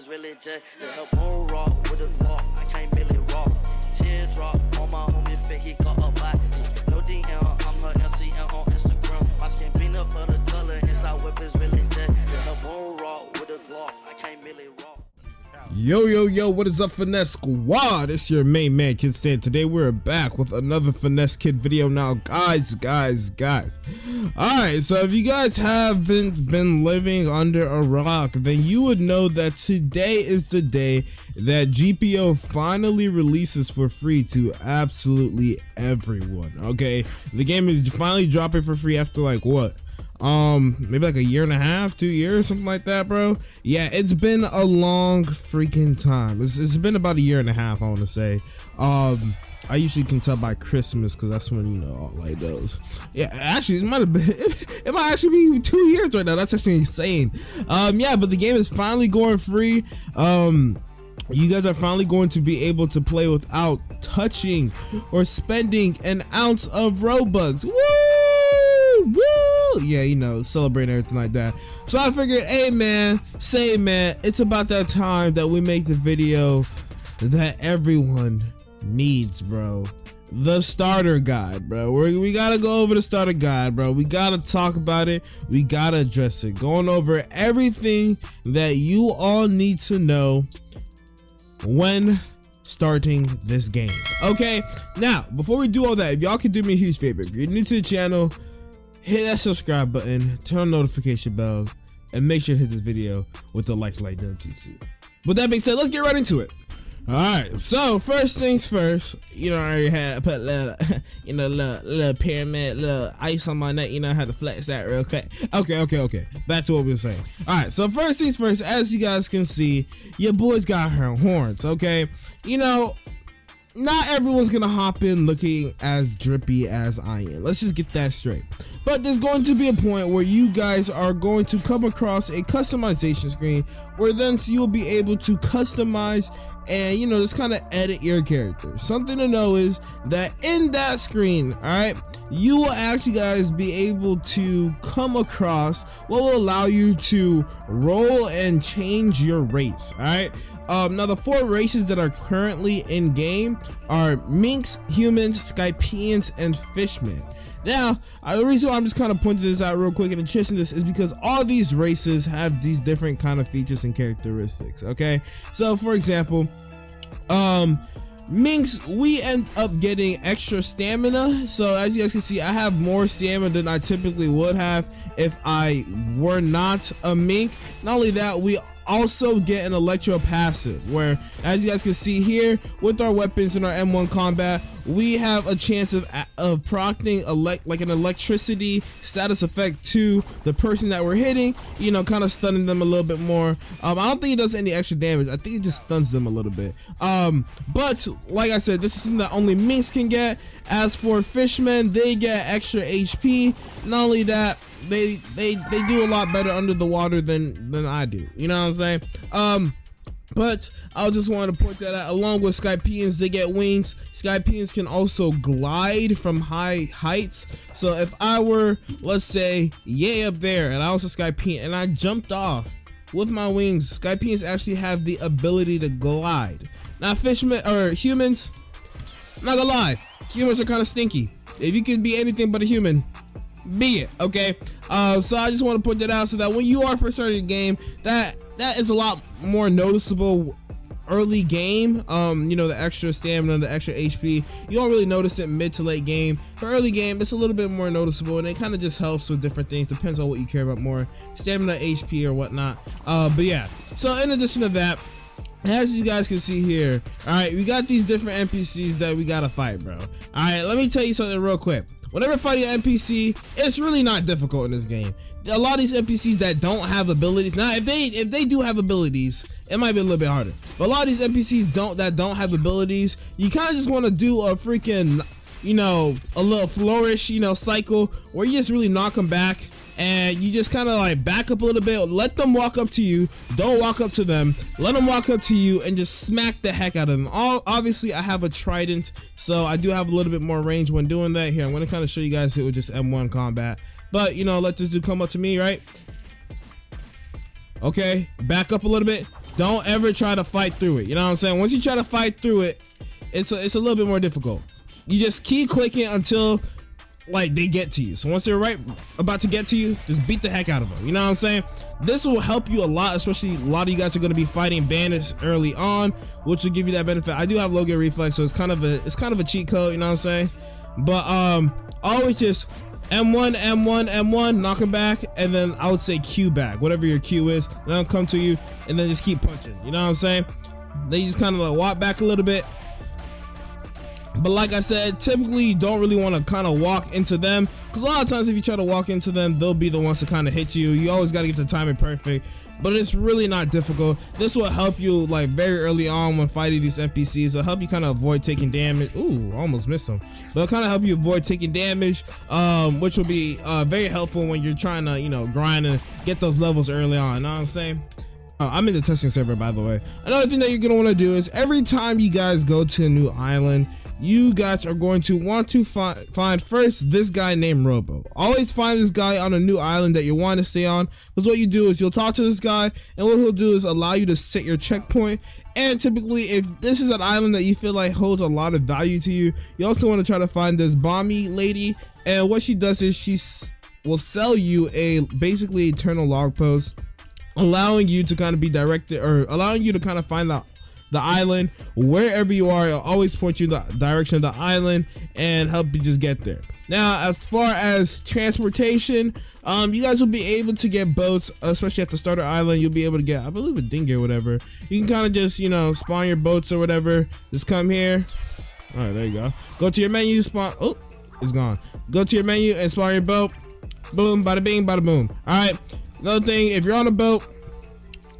whippers really jet. Yeah, her bone rock with a lock. I can't really rock. Teardrop on my homie fit, he got a body. No DM, I'm her MCN on Instagram. My skin peanut butter color, inside whippers really jet. Yeah, her bone rock with a lock. I can't really rock. Yo, what is up, Finesse Squad? It's your main man, KiddStan. Today we're back with another Finesse Kid video. Now, guys. Alright, so if you guys haven't been living under a rock, then you would know that today is the day that GPO finally releases for free to absolutely everyone. Okay, the game is finally dropping for free after like what? Maybe like a year and a half, 2 years, something like that, bro. Yeah, it's been a long freaking time. It's been about a year and a half, I want to say. I usually can tell by Christmas because that's when, you know, all like those. Yeah, actually, it might have been, it might actually be 2 years right now. That's actually insane. Yeah, but the game is finally going free. You guys are finally going to be able to play without touching or spending an ounce of Robux. Woo! Yeah, you know, celebrate everything like that. So I figured, hey man, it's about that time that we make the video that everyone needs, bro. The starter guide, bro. We gotta go over the starter guide, bro. We gotta talk about it. We gotta address it. Going over everything that you all need to know when starting this game. Okay, now before we do all that, if y'all could do me a huge favor, if you're new to the channel, hit that subscribe button, turn on notification bells, and make sure to hit this video with the like notification. With that being said, let's get right into it. Alright, so first things first, you know, I already had to put a little, you know, little pyramid, little ice on my neck, you know, I had to flex that real quick. Okay. Back to what we were saying. Alright, so first things first, as you guys can see, your boy's got her horns, okay? You know, not everyone's gonna hop in looking as drippy as I am. Let's just get that straight. But there's going to be a point where you guys are going to come across a customization screen where then you'll be able to customize and, you know, just kind of edit your character. Something to know is that in that screen, all right, you will actually guys be able to come across what will allow you to roll and change your race. All right. Now the 4 races that are currently in game are minks, humans, Skypeans, and fishmen. Now, the reason why I'm just kind of pointing this out real quick and addressing this is because all these races have these different kind of features and characteristics. Okay, so for example, minks, we end up getting extra stamina. So as you guys can see, I have more stamina than I typically would have if I were not a mink. Not only that, we also get an Electro Passive, where as you guys can see here with our weapons in our M1 combat, we have a chance of procting like an electricity status effect to the person that we're hitting, you know, kind of stunning them a little bit more. I don't think it does any extra damage. I think it just stuns them a little bit. But like I said, this is something that only minks can get. As for fishmen, they get extra HP. Not only that, they do a lot better under the water than I do, you know what I'm saying? But I just wanted to point that out. Along with Skypeans, they get wings. Skypeans can also glide from high heights. So if I were, let's say, yay up there and I was a Skypean and I jumped off with my wings, Skypeans actually have the ability to glide. Now fishmen or humans, I'm not gonna lie, humans are kind of stinky. If you could be anything but a human, be it, okay? So I just want to point that out so that when you are first starting the game, that is a lot more noticeable early game. You know, the extra stamina, the extra HP, you don't really notice it mid to late game. For early game, it's a little bit more noticeable, and it kind of just helps with different things. Depends on what you care about more, stamina, HP, or whatnot. But yeah, so in addition to that, as you guys can see here, all right, we got these different NPCs that we gotta fight, bro. All right, let me tell you something real quick. Whenever fighting an NPC, it's really not difficult in this game. A lot of these NPCs that don't have abilities, now if they do have abilities, it might be a little bit harder. But a lot of these NPCs that don't have abilities, you kind of just want to do a freaking, you know, a little flourish, you know, cycle where you just really knock them back. And you just kind of like back up a little bit, let them walk up to you, don't walk up to them, let them walk up to you and just smack the heck out of them. Obviously I have a trident, so I do have a little bit more range when doing that. Here, I'm going to kind of show you guys it with just M1 combat. But, you know, let this dude come up to me, right? Okay, back up a little bit. don't ever try to fight through it. You know what I'm saying? Once you try to fight through it, it's a little bit more difficult. You just keep clicking until like they get to you. So once they're right about to get to you, just beat the heck out of them. You know what I'm saying? This will help you a lot, especially a lot of you guys are going to be fighting bandits early on, which will give you that benefit. I do have low gear reflex, so it's kind of a cheat code. You know what I'm saying? But always just M1, M1, M1, knock him back, and then I would say Q back, whatever your Q is. Then I'll come to you, and then just keep punching. You know what I'm saying? Then you just kind of like walk back a little bit. But like I said, typically you don't really want to kind of walk into them, because a lot of times if you try to walk into them, they'll be the ones to kind of hit you. You always got to get the timing perfect, but it's really not difficult. This will help you like very early on when fighting these NPCs. It'll help you kind of avoid taking damage. Ooh, almost missed them. But it'll kind of help you avoid taking damage, which will be very helpful when you're trying to, you know, grind and get those levels early on. You know what I'm saying? I'm in the testing server, by the way. Another thing that you're going to want to do is every time you guys go to a new island, you guys are going to want to find first this guy named Robo. Always find this guy on a new island that you want to stay on, because what you do is you'll talk to this guy, and what he'll do is allow you to set your checkpoint. And typically, if this is an island that you feel like holds a lot of value to you, you also want to try to find this Bomby lady, and what she does is she will sell you a basically eternal log post, allowing you to kind of be directed, or allowing you to kind of find out the island wherever you are. It'll always point you the direction of the island and help you just get there. Now, as far as transportation, you guys will be able to get boats, especially at the starter island. You'll be able to get, I believe, a dinghy or whatever. You can kind of just, you know, spawn your boats or whatever. Just come here. All right, there you go. Go to your menu, spawn. Oh, it's gone. Go to your menu and spawn your boat. Boom, bada bing, bada boom. All right. Another thing, if you're on a boat,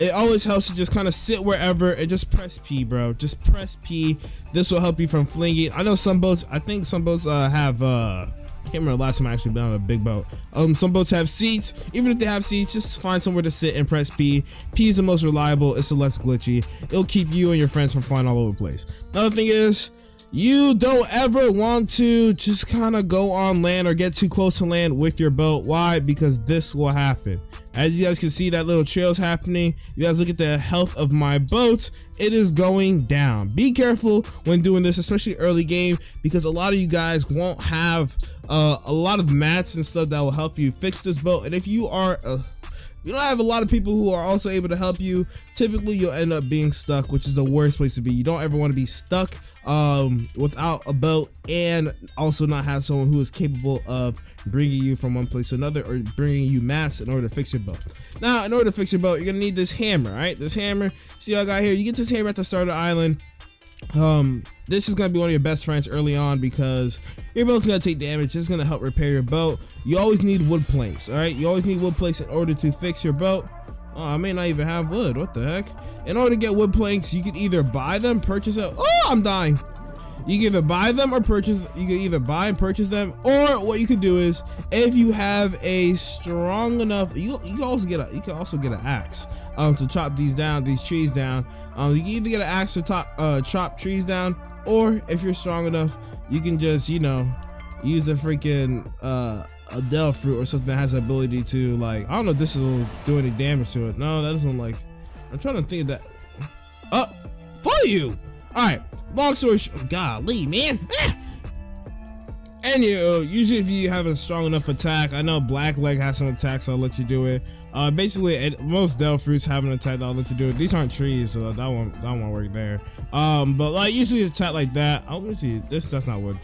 it always helps to just kind of sit wherever and just press P, bro. Just press P. This will help you from flinging. I know some boats, I think some boats have, I can't remember the last time I actually been on a big boat. Some boats have seats. Even if they have seats, just find somewhere to sit and press P. P is the most reliable. It's the less glitchy. It'll keep you and your friends from flying all over the place. Another thing is, you don't ever want to just kind of go on land or get too close to land with your boat. Why? Because this will happen. As you guys can see, that little trail's happening. You guys look at the health of my boat. It is going down. Be careful when doing this, especially early game, because a lot of you guys won't have a lot of mats and stuff that will help you fix this boat. And if you are you don't have a lot of people who are also able to help you, typically you'll end up being stuck, which is the worst place to be. You don't ever want to be stuck without a boat, and also not have someone who is capable of bringing you from one place to another, or bringing you mats in order to fix your boat. Now, in order to fix your boat, you're gonna need this hammer. All right, this hammer, see what I got here? You get this hammer at the start of the island. This is gonna be one of your best friends early on, because your boat's gonna take damage. This is gonna help repair your boat. You always need wood planks. All right, you always need wood planks in order to fix your boat. Oh, I may not even have wood. What the heck? In order to get wood planks, you can either buy them, purchase them. Oh, I'm dying. You can either buy them or purchase. You can either buy and purchase them, or what you could do is, if you have a strong enough, you can also get an axe to chop these trees down. You can either get an axe to chop trees down, or if you're strong enough, you can just, you know, use a freaking a Del fruit or something that has the ability to, like, I don't know if this will do any damage to it. No, that doesn't. Like, I'm trying to think of that. Oh, for you. All right. Long story short, golly, man. And usually if you have a strong enough attack, I know Blackleg has some attacks, so I'll let you do it. Basically, most Del fruits have an attack that I'll let you do it. These aren't trees, so that won't work there. But like usually attack like that. Oh, let me see. That's not wood.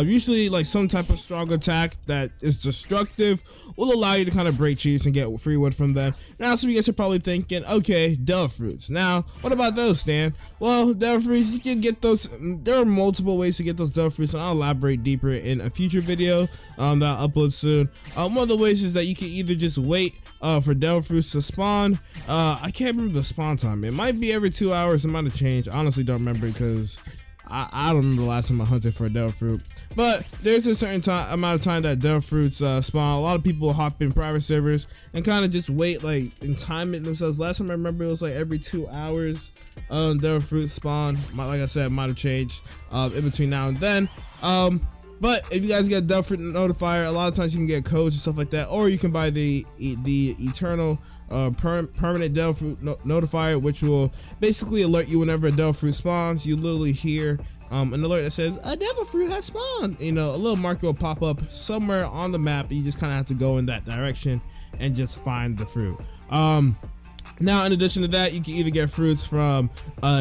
Usually like some type of strong attack that is destructive will allow you to kind of break trees and get free wood from them. Now, some of you guys are probably thinking, okay, Del fruits. Now, what about those, Stan? Well, Del fruits, you can get those. There are multiple ways to get those Del fruits, and I'll elaborate deeper in a future video that I'll upload soon. One of the ways is that you can either just wait for Del fruits to spawn. I can't remember the spawn time. It might be every 2 hours. It might have changed. I honestly don't remember, because I don't remember the last time I hunted for a Del fruit. But there's a certain amount of time that Del fruits spawn. A lot of people hop in private servers and kind of just wait, like, and time it themselves. Last time I remember, it was like every 2 hours Del fruits spawn. Like I said, it might have changed in between now and then. But if you guys get Devil Fruit Notifier, a lot of times you can get codes and stuff like that, or you can buy the eternal permanent Devil Fruit Notifier, which will basically alert you whenever a Devil Fruit spawns. You literally hear an alert that says a Devil Fruit has spawned. You know, a little marker will pop up somewhere on the map, and you just kind of have to go in that direction and just find the fruit. Now, in addition to that, you can either get fruits from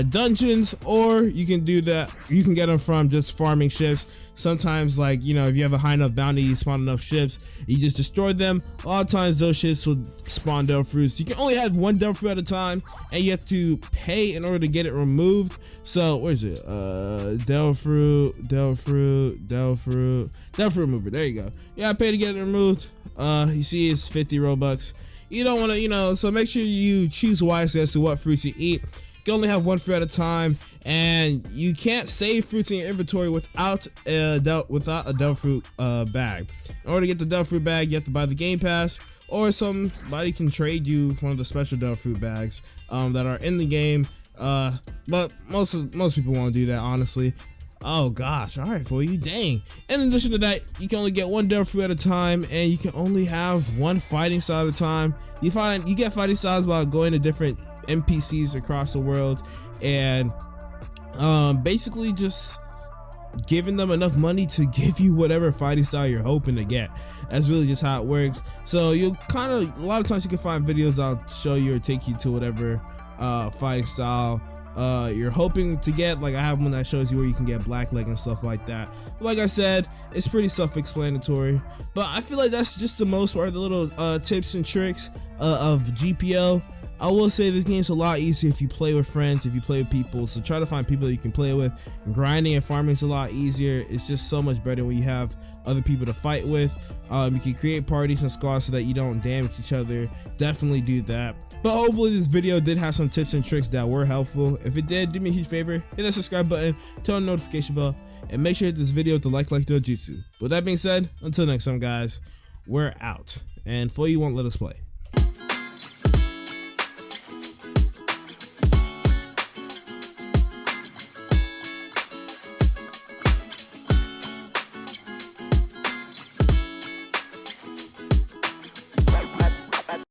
dungeons, or you can do that. You can get them from just farming ships. Sometimes, like, you know, if you have a high enough bounty, you spawn enough ships, you just destroy them. A lot of times, those ships will spawn Devil Fruits. You can only have one Devil Fruit at a time, and you have to pay in order to get it removed. So, where is it? Devil Fruit remover. There you go. Yeah, I pay to get it removed. You see, it's 50 Robux. You don't want to, you know, so make sure you choose wisely as to what fruits you eat. You can only have one fruit at a time, and you can't save fruits in your inventory without a Devil Fruit bag. In order to get the Devil Fruit bag, you have to buy the Game Pass, or somebody can trade you one of the special Devil Fruit bags that are in the game. But most people won't do that, honestly. Oh gosh, alright for you, dang. In addition to that, you can only get one Devil Fruit at a time, and you can only have one fighting style at a time. You get fighting styles by going to different NPCs across the world, and basically just giving them enough money to give you whatever fighting style you're hoping to get. That's really just how it works. So you'll kind of, a lot of times you can find videos that'll show you or take you to whatever fighting style you're hoping to get. Like, I have one that shows you where you can get black leg and stuff like that. But like I said, it's pretty self-explanatory. But I feel like that's just the most part of the little tips and tricks of GPO. I will say this game's a lot easier if you play with friends, if you play with people. So try to find people that you can play with. Grinding and farming is a lot easier. It's just so much better when you have other people to fight with. You can create parties and squads so that you don't damage each other. Definitely do that. But hopefully this video did have some tips and tricks that were helpful. If it did, do me a huge favor, hit that subscribe button, turn on the notification bell, and make sure to hit this video with the like dojutsu. With that being said, until next time guys, we're out. And for you won't let us play.